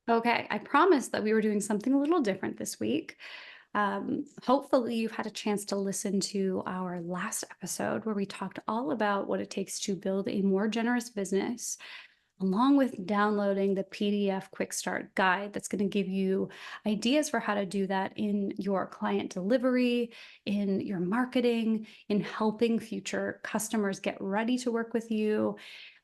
Okay, I promised that we were doing something a little different this week. Hopefully, you've had a chance to listen to our last episode where we talked all about what it takes to build a more generous business, along with downloading the PDF Quick Start Guide that's going to give you ideas for how to do that in your client delivery, in your marketing, in helping future customers get ready to work with you,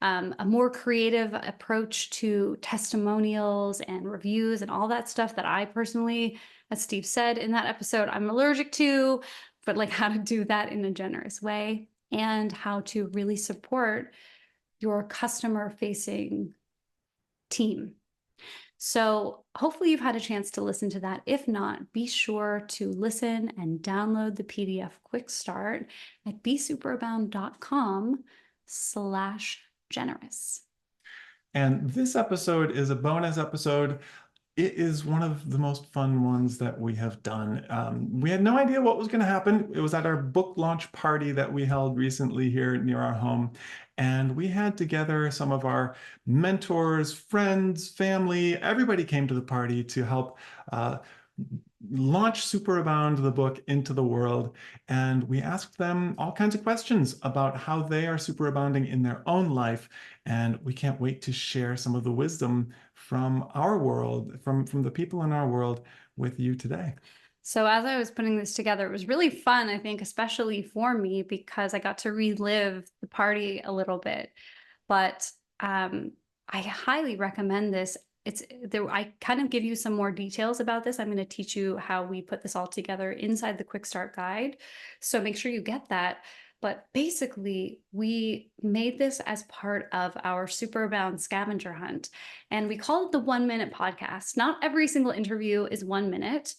a more creative approach to testimonials and reviews and all that stuff that I personally, as Steve said in that episode, I'm allergic to, but like how to do that in a generous way and how to really support your customer facing team. So, hopefully, you've had a chance to listen to that. If not, be sure to listen and download the PDF Quick Start at bsuperabound.com/generous. And this episode is a bonus episode. It is one of the most fun ones that we have done. We had no idea what was going to happen. It was at our book launch party that we held recently here near our home. And we had together some of our mentors, friends, family. Everybody came to the party to help launch Superabound, the book, into the world. And we asked them all kinds of questions about how they are superabounding in their own life. And we can't wait to share some of the wisdom from our world, from the people in our world with you today. So, as I was putting this together, it was really fun, I think, especially for me, because I got to relive the party a little bit. But I highly recommend this. It's there. I kind of give you some more details about this. I'm going to teach you how we put this all together inside the Quick Start Guide. So make sure you get that. But basically, we made this as part of our Superabound scavenger hunt. And we call it the 1 minute podcast. Not every single interview is 1 minute.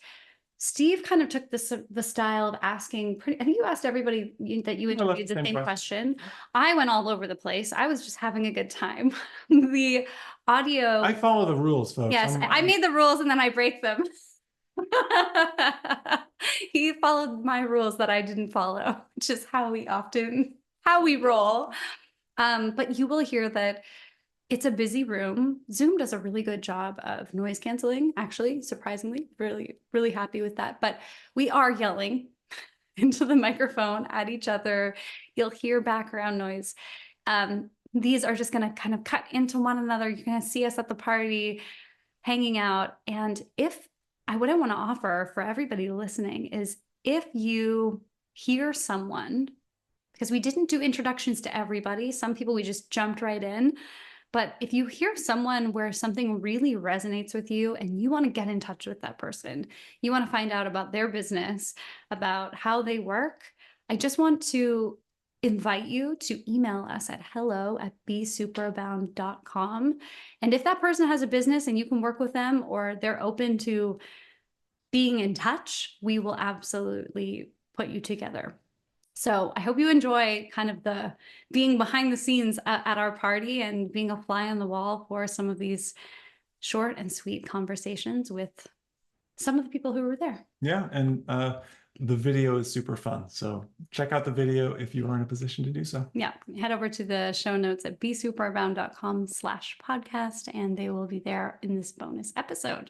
Steve kind of took the style of asking I think you asked everybody that you I love interviewed the the same same question. question. I went all over the place. I was just having a good time. The audio, I follow the rules, folks. yes, I made the rules and then I break them. He followed my rules that I didn't follow, which is how we roll. But you will hear that it's a busy room. Zoom does a really good job of noise canceling, actually, surprisingly. Really, really happy with that. But we are yelling into the microphone at each other. You'll hear background noise. These are just going to kind of cut into one another. You're going to see us at the party hanging out. And what I want to offer for everybody listening is if you hear someone, because we didn't do introductions to everybody, some people we just jumped right in. But if you hear someone where something really resonates with you and you want to get in touch with that person, you want to find out about their business, about how they work, I just want to invite you to email us at hello@bsuperabound.com. And if that person has a business and you can work with them or they're open to being in touch, we will absolutely put you together. So I hope you enjoy kind of the being behind the scenes at our party and being a fly on the wall for some of these short and sweet conversations with some of the people who were there. Yeah, and the video is super fun. So check out the video if you are in a position to do so. Yeah, head over to the show notes at bsuperabound.com/podcast, and they will be there in this bonus episode.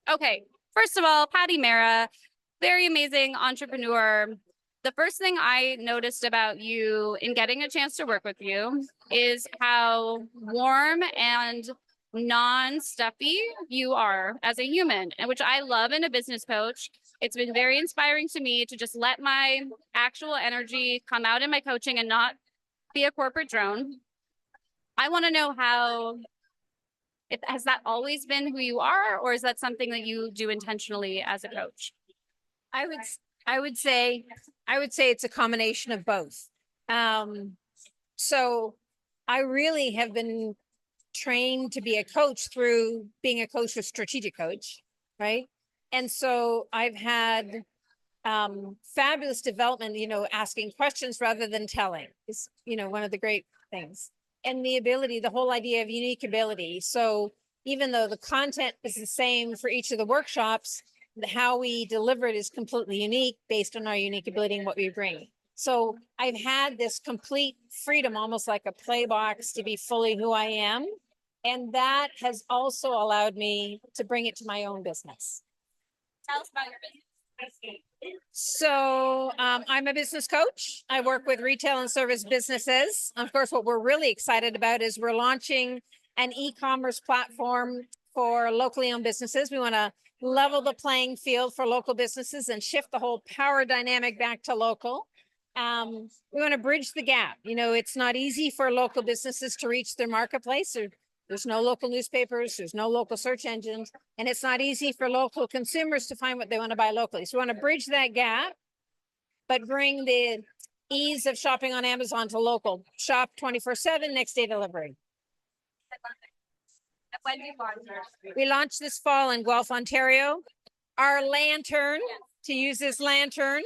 Okay, first of all, Patty Mara, very amazing entrepreneur. The first thing I noticed about you in getting a chance to work with you is how warm and non-stuffy you are as a human, and which I love in a business coach. It's been very inspiring to me to just let my actual energy come out in my coaching and not be a corporate drone. I want to know has that always been who you are, or is that something that you do intentionally as a coach? I would I would say it's a combination of both. So I really have been trained to be a coach through being a coach with strategic coach, right? And so I've had fabulous development, asking questions rather than telling is, one of the great things. And the whole idea of unique ability. So even though the content is the same for each of the workshops, how we deliver it is completely unique based on our unique ability and what we bring. So I've had this complete freedom, almost like a play box, to be fully who I am. And that has also allowed me to bring it to my own business. Tell us about your business. So I'm a business coach. I work with retail and service businesses. Of course, what we're really excited about is we're launching an e-commerce platform for locally owned businesses. We want to level the playing field for local businesses and shift the whole power dynamic back to local. We want to bridge the gap. You know, it's not easy for local businesses to reach their marketplace. There's no local newspapers, there's no local search engines, and it's not easy for local consumers to find what they want to buy locally. So we want to bridge that gap, but bring the ease of shopping on Amazon to local. Shop 24/7, next day delivery. When do you launch? We launched this fall in Guelph, Ontario. Our lantern, to use this lantern,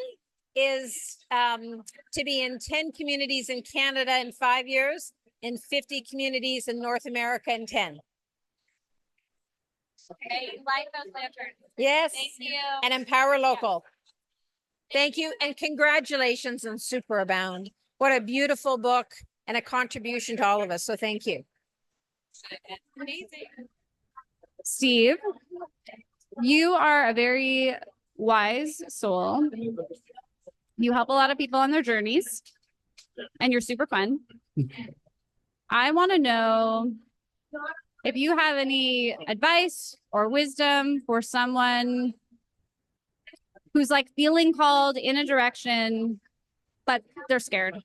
is to be in 10 communities in Canada in 5 years, in 50 communities in North America in 10. Okay, like those lanterns. Yes. Thank you. And empower local. Thank you. And congratulations on Superabound. What a beautiful book and a contribution to all of us. So thank you. Amazing. Steve, you are a very wise soul. You help a lot of people on their journeys, and you're super fun. I want to know if you have any advice or wisdom for someone who's like feeling called in a direction, but they're scared.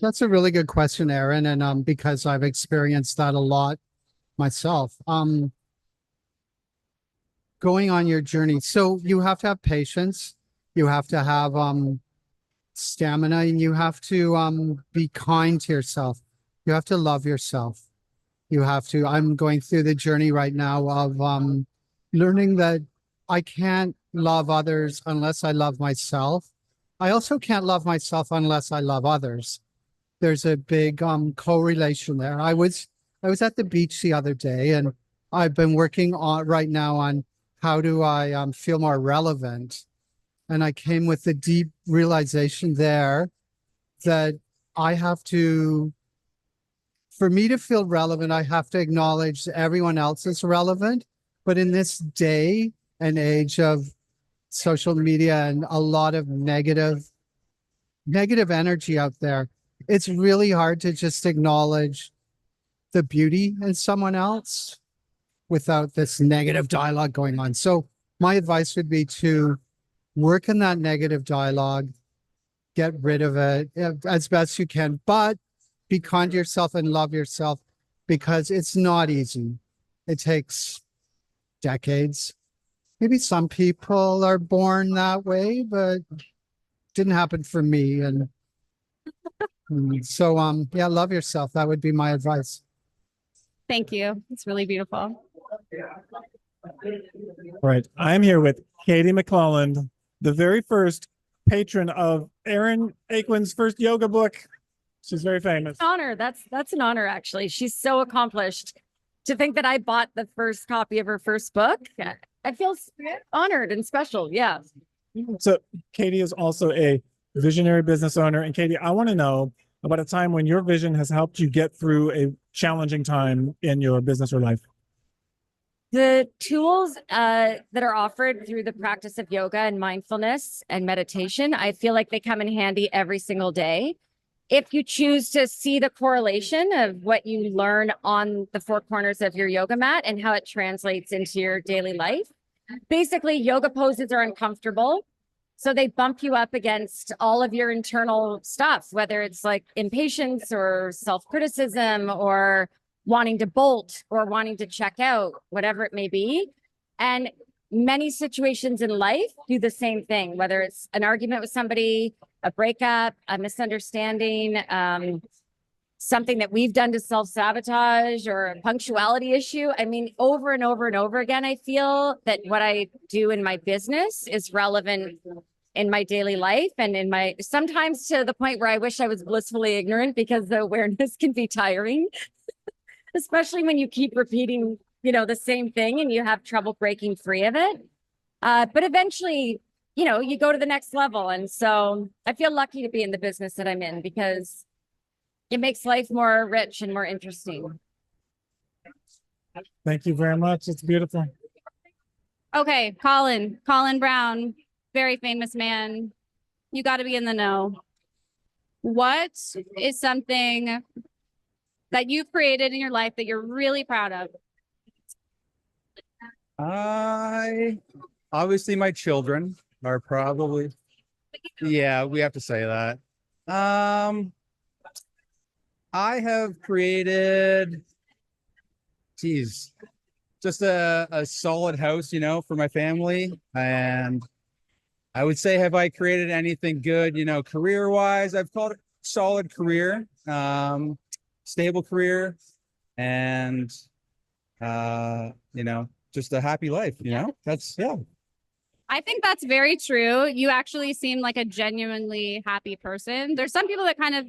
That's a really good question, Erin, and because I've experienced that a lot myself. Going on your journey, so you have to have patience, you have to have stamina, and you have to be kind to yourself. You have to love yourself. You have to. I'm going through the journey right now of learning that I can't love others unless I love myself. I also can't love myself unless I love others. There's a big correlation there. I was at the beach the other day, and I've been working on right now on how do I feel more relevant. And I came with the deep realization there that I have to, for me to feel relevant, I have to acknowledge everyone else is relevant. But in this day and age of social media and a lot of negative energy out there, it's really hard to just acknowledge the beauty in someone else without this negative dialogue going on. So my advice would be to work in that negative dialogue, get rid of it as best you can, but be kind to yourself and love yourself, because it's not easy. It takes decades. Maybe some people are born that way, but it didn't happen for me. And so, yeah, love yourself. That would be my advice. Thank you. It's really beautiful. Right. I'm here with Katie McClelland, the very first patron of Erin Akin's first yoga book. She's very famous. Honor. That's an honor, actually. She's so accomplished. To think that I bought the first copy of her first book, I feel honored and special. Yeah. So Katie is also a visionary business owner. And Katie, I want to know about a time when your vision has helped you get through a challenging time in your business or life. The tools that are offered through the practice of yoga and mindfulness and meditation, I feel like they come in handy every single day. If you choose to see the correlation of what you learn on the four corners of your yoga mat and how it translates into your daily life. Basically, yoga poses are uncomfortable. So they bump you up against all of your internal stuff, whether it's like impatience or self-criticism or wanting to bolt or wanting to check out, whatever it may be. And many situations in life do the same thing, whether it's an argument with somebody, a breakup, a misunderstanding, something that we've done to self-sabotage or a punctuality issue. I mean, over and over and over again, I feel that what I do in my business is relevant in my daily life and in my, sometimes to the point where I wish I was blissfully ignorant, because the awareness can be tiring, especially when you keep repeating, the same thing and you have trouble breaking free of it. But eventually, you go to the next level. And so I feel lucky to be in the business that I'm in, because It makes life more rich and more interesting. Thank you very much. It's beautiful. Okay, Colin Brown, very famous man. You got to be in the know. What is something that you've created in your life that you're really proud of? Obviously my children are probably, yeah, we have to say that. I have created, geez, just a solid house, you know, for my family. And I would say, have I created anything good, you know, career wise? I've called it solid career, stable career, and you know, just a happy life, you know, that's, yeah. I think that's very true. You actually seem like a genuinely happy person. There's some people that kind of,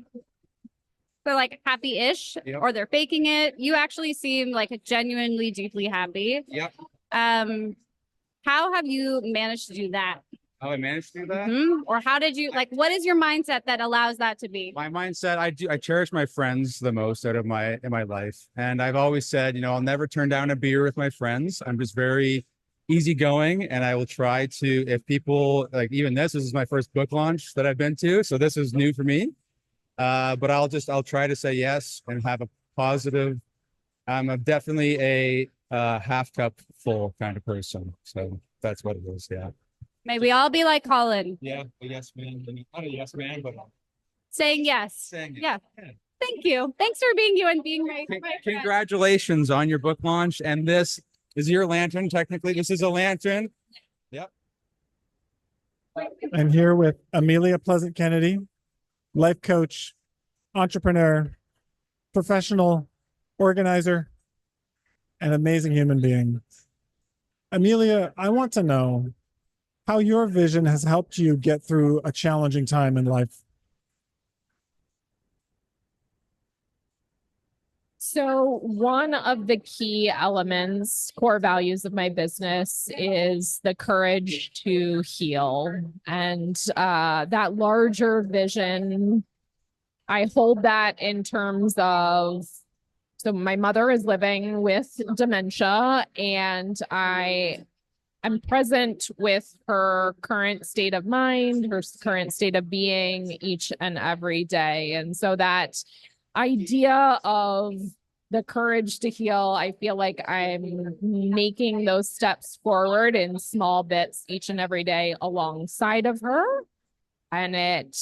they're like happy-ish Yep. or they're faking it. You actually seem like a genuinely deeply happy. Yep. How have you managed to do that? How I managed to do that? Or how did you, like, what is your mindset that allows that to be? My mindset, I cherish my friends the most out of in my life. And I've always said, you know, I'll never turn down a beer with my friends. I'm just very easygoing, and I will try to, if people like, even this is my first book launch that I've been to, so this is new for me. But I'll try to say yes and have a positive. I'm definitely a half cup full kind of person. So that's what it is. Yeah. May we all be like Colin, Yeah. A yes man. Not a yes man, but saying yes. saying Yeah. yeah. Thank you. Thanks for being you and being my friend. Congratulations on your book launch. And this is your lantern. Technically, this is a lantern. Yep. I'm here with Amelia Pleasant Kennedy, life coach, entrepreneur, professional organizer, and amazing human being. Amelia, I want to know how your vision has helped you get through a challenging time in life. So one of the key elements, core values of my business is the courage to heal. And that larger vision, I hold that in terms of, so my mother is living with dementia, and I'm present with her current state of mind, her current state of being each and every day. And so that idea of the courage to heal, I feel like I'm making those steps forward in small bits each and every day alongside of her. And it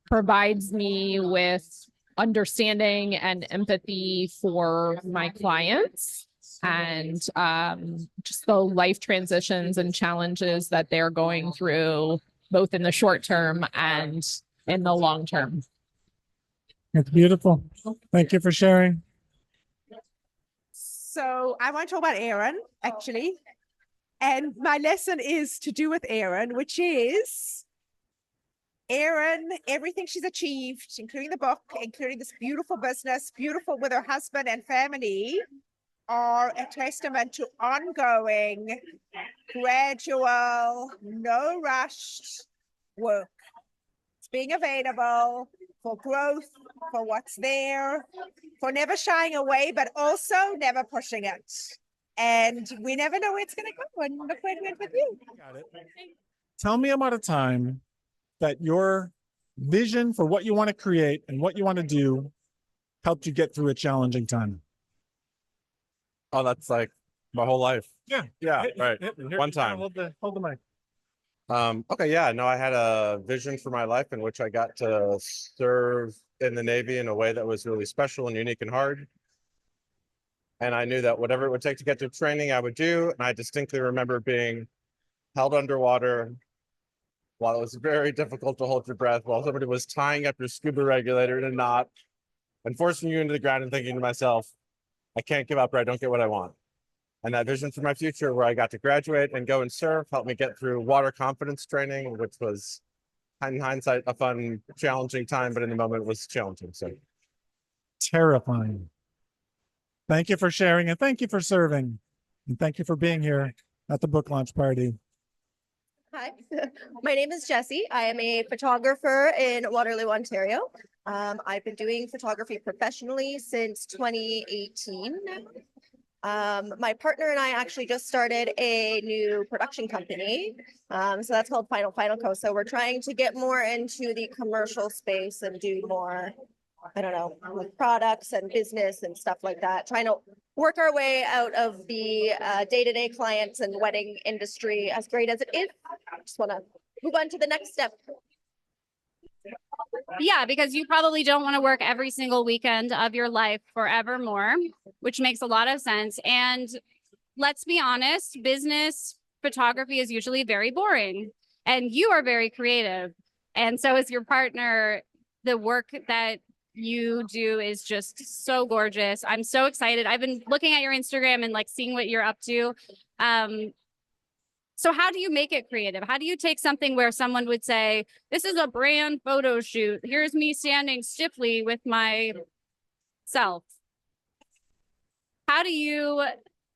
provides me with understanding and empathy for my clients and just the life transitions and challenges that they're going through, both in the short term and in the long term. It's beautiful. Thank you for sharing. So I want to talk about Erin, actually. And my lesson is to do with Erin, which is Erin, everything she's achieved, including the book, including this beautiful business, beautiful with her husband and family, are a testament to ongoing, gradual, no rushed work. It's being available for growth, for what's there, for never shying away, but also never pushing it. And we never know where it's going to go. And look where it went with you. Got it. Tell me about a time that your vision for what you want to create and what you want to do helped you get through a challenging time. Oh, that's like my whole life. Yeah. Right. One time. Hold the mic. Okay, yeah, no, I had a vision for my life in which I got to serve in the Navy in a way that was really special and unique and hard. And I knew that whatever it would take to get to training, I would do. And I distinctly remember being held underwater while it was very difficult to hold your breath, while somebody was tying up your scuba regulator in a knot and forcing you into the ground, and thinking to myself, I can't give up or I don't get what I want. And that vision for my future, where I got to graduate and go and serve, helped me get through water confidence training, which was, in hindsight, a fun, challenging time, but in the moment it was challenging. So Terrifying. Thank you for sharing, and thank you for serving, and thank you for being here at the book launch party. Hi, my name is Jessie. I am a photographer in Waterloo, Ontario. I've been doing photography professionally since 2018 now. My partner and I actually just started a new production company. So that's called Final Co. So we're trying to get more into the commercial space and do more, I don't know, like products and business and stuff like that. Trying to work our way out of the day-to-day clients and wedding industry, as great as it is. I just want to move on to the next step. Yeah, because you probably don't want to work every single weekend of your life forevermore, which makes a lot of sense. And let's be honest, business photography is usually very boring, and you are very creative. And so is your partner. The work that you do is just so gorgeous. I'm so excited. I've been looking at your Instagram and like seeing what you're up to. So how do you make it creative? How do you take something where someone would say, this is a brand photo shoot. Here's me standing stiffly with myself. How do you,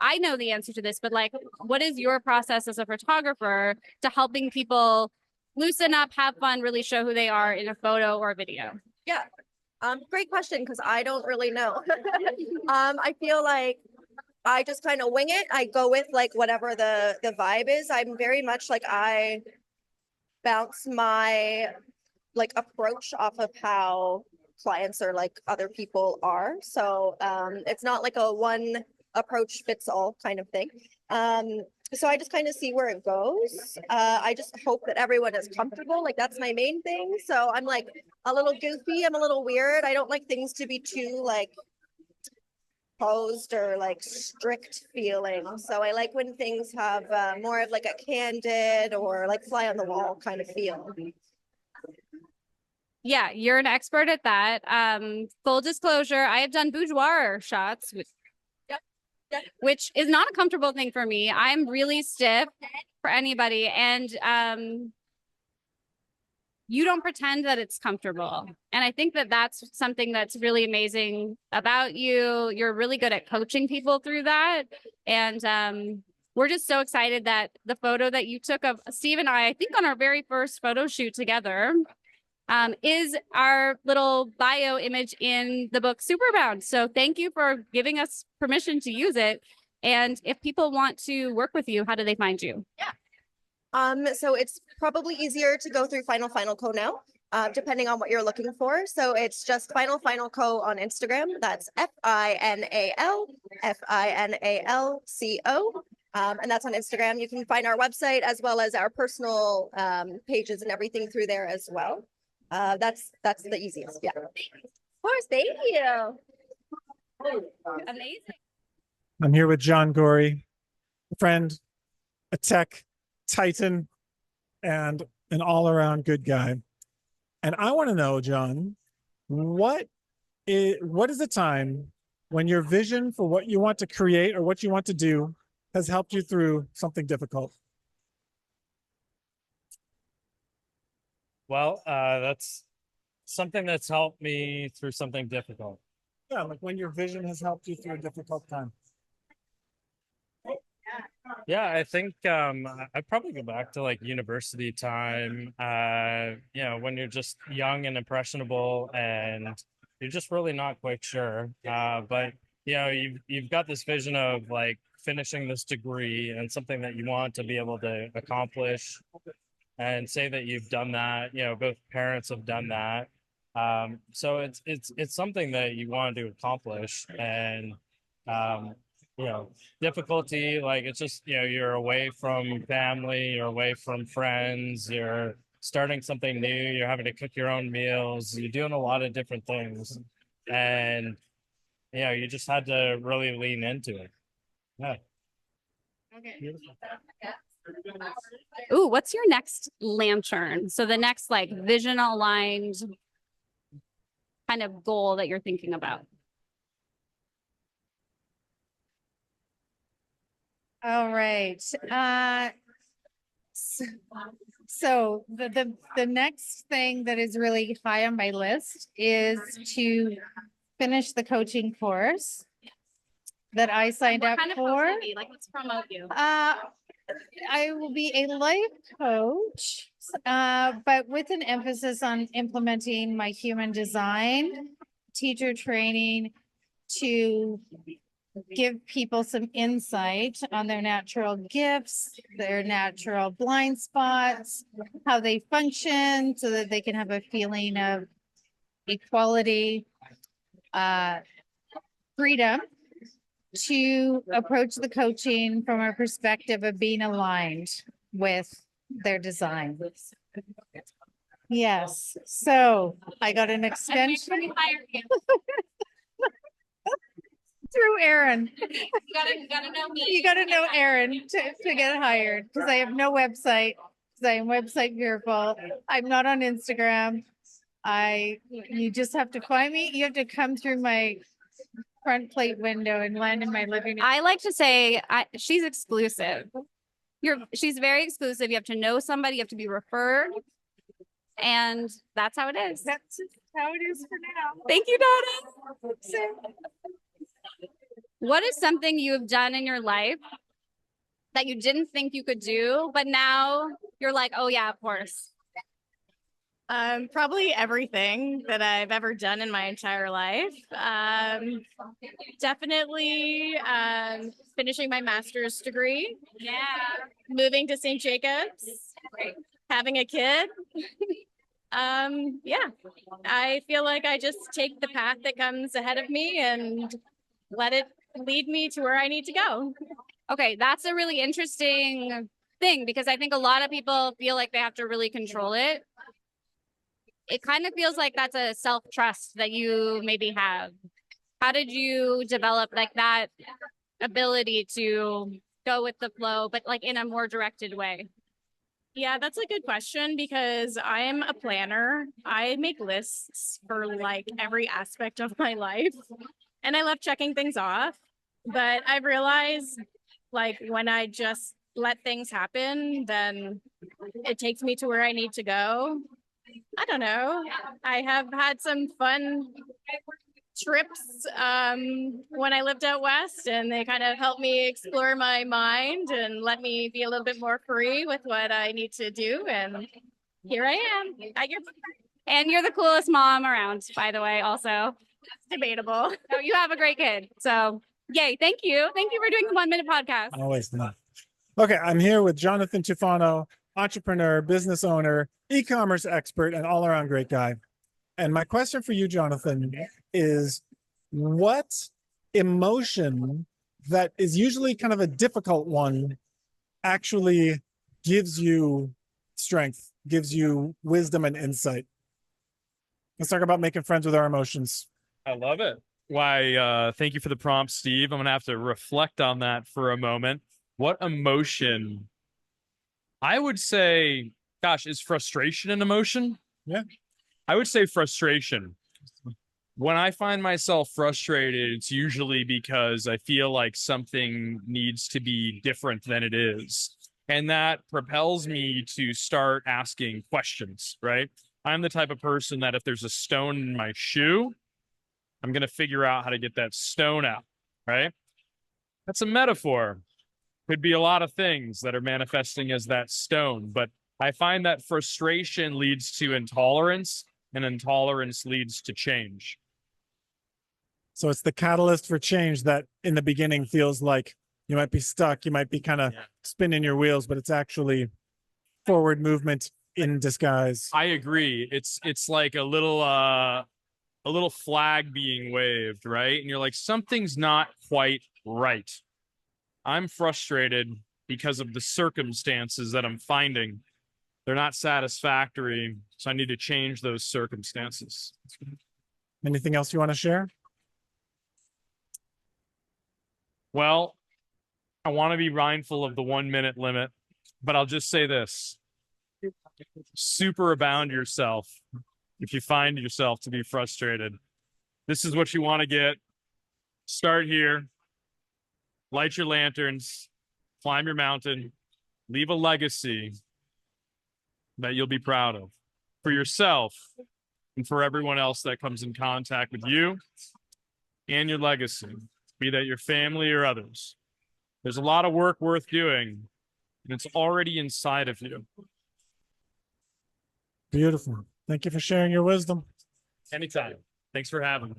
I know the answer to this, but like, what is your process as a photographer to helping people loosen up, have fun, really show who they are in a photo or a video? Yeah. Great question, because I don't really know. I feel like I just kind of wing it. I go with like whatever the vibe is. I'm very much like I bounce my like approach off of how clients or like other people are. So it's not like a one approach fits all kind of thing. So I just kind of see where it goes. I just hope that everyone is comfortable. Like that's my main thing. So I'm like a little goofy. I'm a little weird. I don't like things to be too like posed or like strict feeling. So I like when things have more of like a candid or like fly on the wall kind of feel. Yeah, you're an expert at that. Full disclosure, I have done boudoir shots, which is not a comfortable thing for me. I'm really stiff for anybody. And you don't pretend that it's comfortable. And I think that that's something that's really amazing about you. You're really good at coaching people through that. And we're just so excited that the photo that you took of Steve and I think on our very first photo shoot together, is our little bio image in the book Superabound. So thank you for giving us permission to use it. And if people want to work with you, how do they find you? Yeah. So it's probably easier to go through Final Co now, depending on what you're looking for. So it's just Final Co on Instagram. That's FINALFINALCO. And that's on Instagram. You can find our website as well as our personal pages and everything through there as well. That's the easiest. Yeah. Of course. Thank you. Amazing. I'm here with John Gorey, a friend, a tech titan, and an all-around good guy. And I want to know, John, what is the time when your vision for what you want to create or what you want to do has helped you through something difficult? Well, that's something that's helped me through something difficult. Yeah, like when your vision has helped you through a difficult time. Yeah, I think I'd probably go back to like university time. You know, when you're just young and impressionable and you're just really not quite sure. But you know, you've got this vision of like finishing this degree and something that you want to be able to accomplish and say that you've done that. You know, both parents have done that. So it's something that you want to accomplish, and you know, difficulty, like it's just, you know, you're away from family, you're away from friends, you're starting something new, you're having to cook your own meals, you're doing a lot of different things, and you know, you just had to really lean into it. Yeah. Okay. Ooh, what's your next lantern? So the next like vision aligned kind of goal that you're thinking about. All right. So the next thing that is really high on my list is to finish the coaching course that I signed up for. Like, let's promote you. I will be a life coach, but with an emphasis on implementing my human design teacher training to give people some insight on their natural gifts, their natural blind spots, how they function, so that they can have a feeling of equality, freedom to approach the coaching from a perspective of being aligned with their design. Yes, so I got an extension through Aaron. You gotta know me. You gotta know Aaron to get hired, because I have no website, because I am website fearful. I'm not on Instagram. You just have to find me. You have to come through my front plate window and land in my living room. I like to say she's exclusive. She's very exclusive. You have to know somebody, you have to be referred. And that's how it is. That's how it is for now. Thank you, Donna. What is something you have done in your life that you didn't think you could do, but now you're like, oh yeah, of course? Probably everything that I've ever done in my entire life. Definitely finishing my master's degree. Yeah. Moving to St. Jacobs. Having a kid. Yeah, I feel like I just take the path that comes ahead of me and let it lead me to where I need to go. Okay, that's a really interesting thing, because I think a lot of people feel like they have to really control it. It kind of feels like that's a self-trust that you maybe have. How did you develop like that ability to go with the flow, but like in a more directed way? Yeah, that's a good question, because I'm a planner. I make lists for like every aspect of my life, and I love checking things off. But I've realized, like, when I just let things happen, then it takes me to where I need to go. I don't know. I have had some fun trips when I lived out west, and they kind of helped me explore my mind and let me be a little bit more free with what I need to do. And here I am at your. And you're the coolest mom around, by the way, also. Debatable. So you have a great kid. So yay, thank you. Thank you for doing the 1 minute podcast. Always not. Okay, I'm here with Jonathan Tufano, entrepreneur, business owner, e-commerce expert, and all-around great guy. And my question for you, Jonathan, is what emotion that is usually kind of a difficult one actually gives you strength, gives you wisdom and insight? Let's talk about making friends with our emotions. I love it. Why, thank you for the prompt, Steve. I'm going to have to reflect on that for a moment. What emotion? I would say, gosh, is frustration an emotion? Yeah. I would say frustration. When I find myself frustrated, it's usually because I feel like something needs to be different than it is. And that propels me to start asking questions, right? I'm the type of person that if there's a stone in my shoe, I'm going to figure out how to get that stone out, right? That's a metaphor. Could be a lot of things that are manifesting as that stone, but I find that frustration leads to intolerance, and intolerance leads to change. So it's the catalyst for change that in the beginning feels like you might be stuck, you might be kind of spinning your wheels, but it's actually forward movement in disguise. I agree. It's like a little flag being waved, right? And you're like, something's not quite right. I'm frustrated because of the circumstances that I'm finding. They're not satisfactory, so I need to change those circumstances. Anything else you want to share? Well, I want to be mindful of the 1 minute limit, but I'll just say this. Superabound yourself if you find yourself to be frustrated. This is what you want to get. Start here. Light your lanterns. Climb your mountain. Leave a legacy that you'll be proud of for yourself and for everyone else that comes in contact with you and your legacy, be that your family or others. There's a lot of work worth doing, and it's already inside of you. Beautiful. Thank you for sharing your wisdom. Anytime. Thanks for having me.